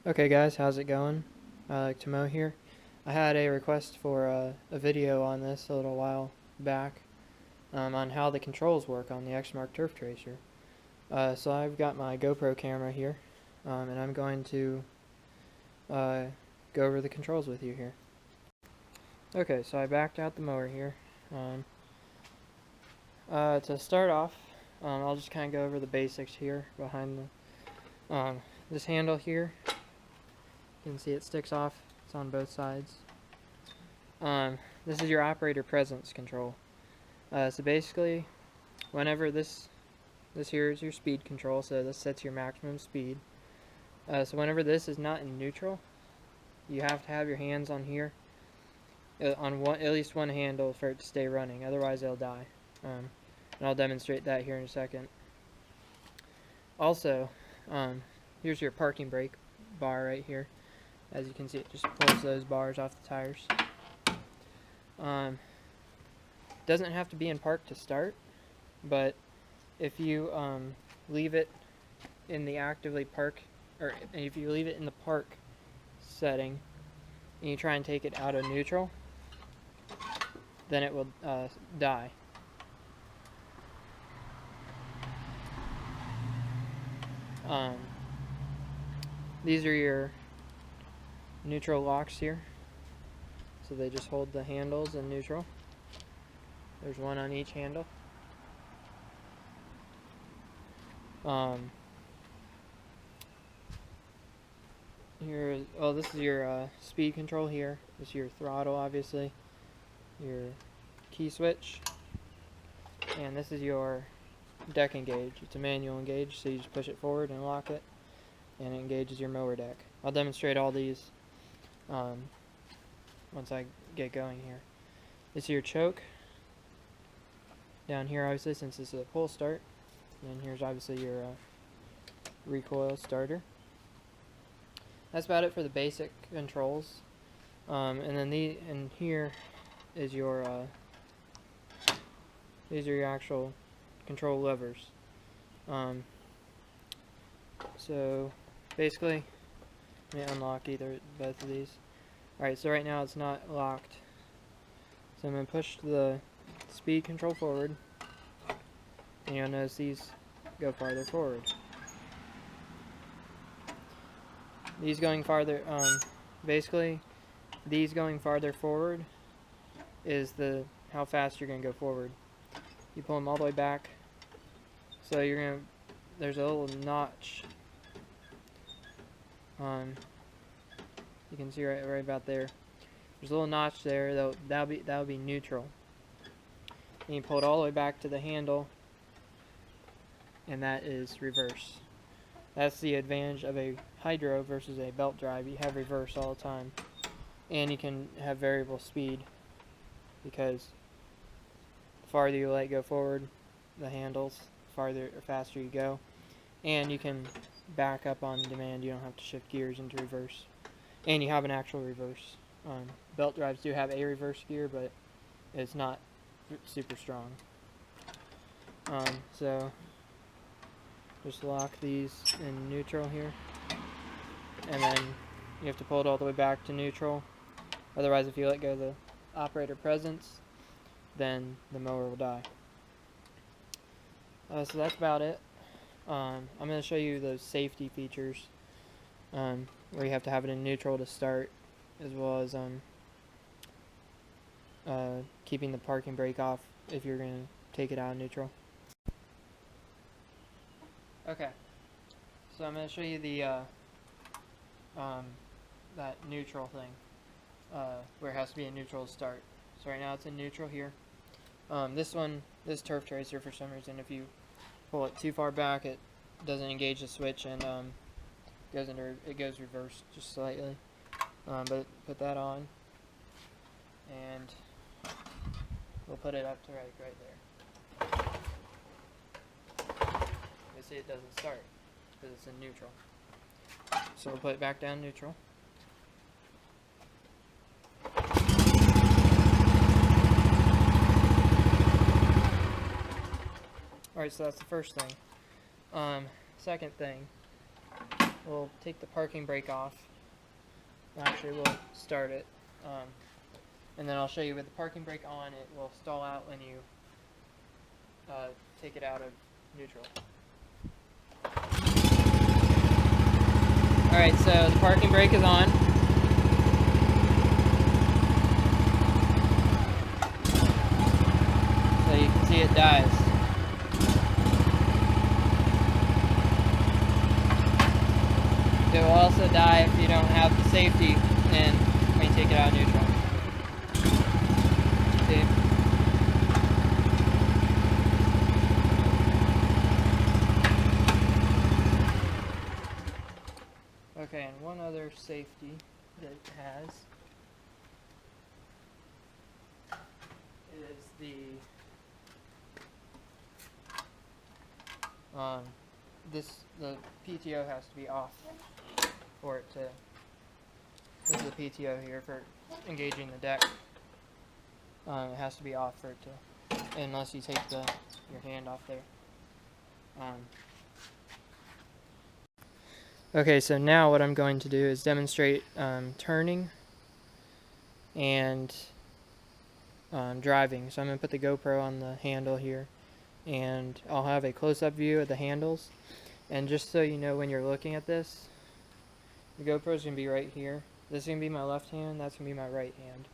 Okay guys, how's it going? I like to mow here. I had a request for a video on this a little while back on how the controls work on the Exmark turf tracer. So I've got my GoPro camera here and I'm going to go over the controls with you here. Okay, so I backed out the mower here. To start off, I'll just kind of go over the basics here behind the this handle here. You can see it sticks off. It's on both sides. This is your operator presence control. So basically, whenever this here is your speed control, so this sets your maximum speed. So whenever this is not in neutral, you have to have your hands on here, on at least one handle for it to stay running. Otherwise, it'll die. And I'll demonstrate that here in a second. Also, here's your parking brake bar right here. As you can see, it just pulls those bars off the tires. Doesn't have to be in park to start, but if you leave it in the actively park, or if you leave it in the park setting, and you try and take it out of neutral, then it will die. These are your neutral locks here, so they just hold the handles in neutral. There's one on each handle. This is your speed control here. This is your throttle, obviously, your key switch, and this is your deck engage. It's a manual engage, so you just push it forward and lock it, and it engages your mower deck. I'll demonstrate all these once I get going here. This is your choke down here, obviously, since this is a pull start, and here's obviously your recoil starter. That's about it for the basic controls. And then here is your these are your actual control levers. So basically, let me unlock both of these. Alright, so right now it's not locked. So I'm going to push the speed control forward, and you'll notice these go farther forward. These going farther, basically, these going farther forward is how fast you're going to go forward. You pull them all the way back, so there's a little notch. You can see right about there. There's a little notch there. That'll be neutral. And you pull it all the way back to the handle, and that is reverse. That's the advantage of a hydro versus a belt drive. You have reverse all the time, and you can have variable speed because the farther you let it go forward, the handles, farther or faster you go, and you can back up on demand. You don't have to shift gears into reverse, and you have an actual reverse. Belt drives do have a reverse gear, but it's not super strong. So just lock these in neutral here, and then you have to pull it all the way back to neutral. Otherwise, if you let go of the operator presence, then the mower will die. So that's about it. I'm going to show you those safety features where you have to have it in neutral to start, as well as keeping the parking brake off if you're going to take it out of neutral. Okay, so I'm going to show you the that neutral thing, where it has to be in neutral to start. So right now it's in neutral here. This turf tracer, for some reason, if you pull it too far back, it doesn't engage the switch, and it goes reverse just slightly. But put that on, and we'll put it up to right there. You see it doesn't start because it's in neutral. So we'll put it back down neutral. Alright, so that's the first thing. Second thing we'll take the parking brake off. Actually, we'll start it. And then I'll show you with the parking brake on, it will stall out when you take it out of neutral. Alright, so the parking brake is on. So you can see it dies. It will also die if you don't have the safety and when you take it out of neutral. See? Okay, and one other safety that it has is the the PTO has to be off for it to. This is the PTO here for engaging the deck. It has to be off for it to, unless you take your hand off there. Okay, so now what I'm going to do is demonstrate turning and driving. So I'm going to put the GoPro on the handle here, and I'll have a close-up view of the handles. And just so you know when you're looking at this, the GoPro is going to be right here. This is going to be my left hand, that's going to be my right hand.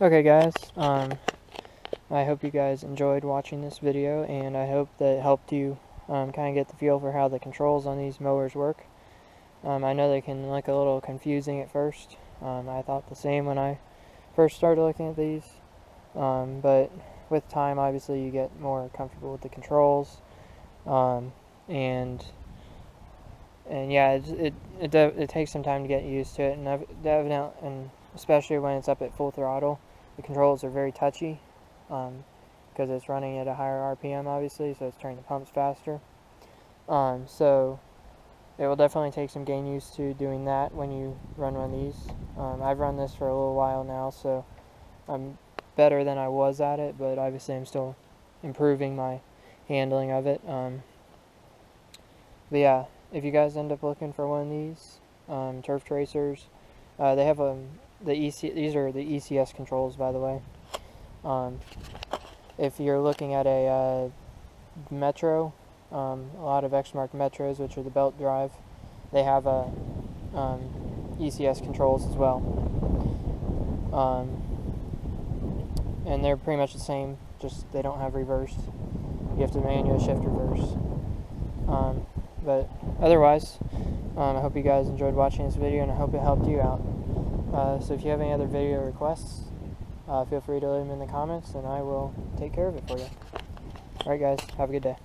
Okay guys, I hope you guys enjoyed watching this video, and I hope that it helped you kind of get the feel for how the controls on these mowers work. I know they can look a little confusing at first. I thought the same when I first started looking at these, but with time obviously you get more comfortable with the controls, and yeah, it takes some time to get used to it, and especially when it's up at full throttle, the controls are very touchy, because it's running at a higher RPM obviously, so it's turning the pumps faster. So it will definitely take some getting used to doing that when you run one of these. I've run this for a little while now, so I'm better than I was at it, but obviously I'm still improving my handling of it. But yeah, if you guys end up looking for one of these turf tracers, they have these are the ECS controls, by the way. If you're looking at a Metro, a lot of Exmark Metros, which are the belt drive, they have ECS controls as well, and they're pretty much the same, just they don't have reverse. You have to manually shift reverse. But otherwise, I hope you guys enjoyed watching this video, and I hope it helped you out. So if you have any other video requests, feel free to leave them in the comments, and I will take care of it for you. Alright guys, have a good day.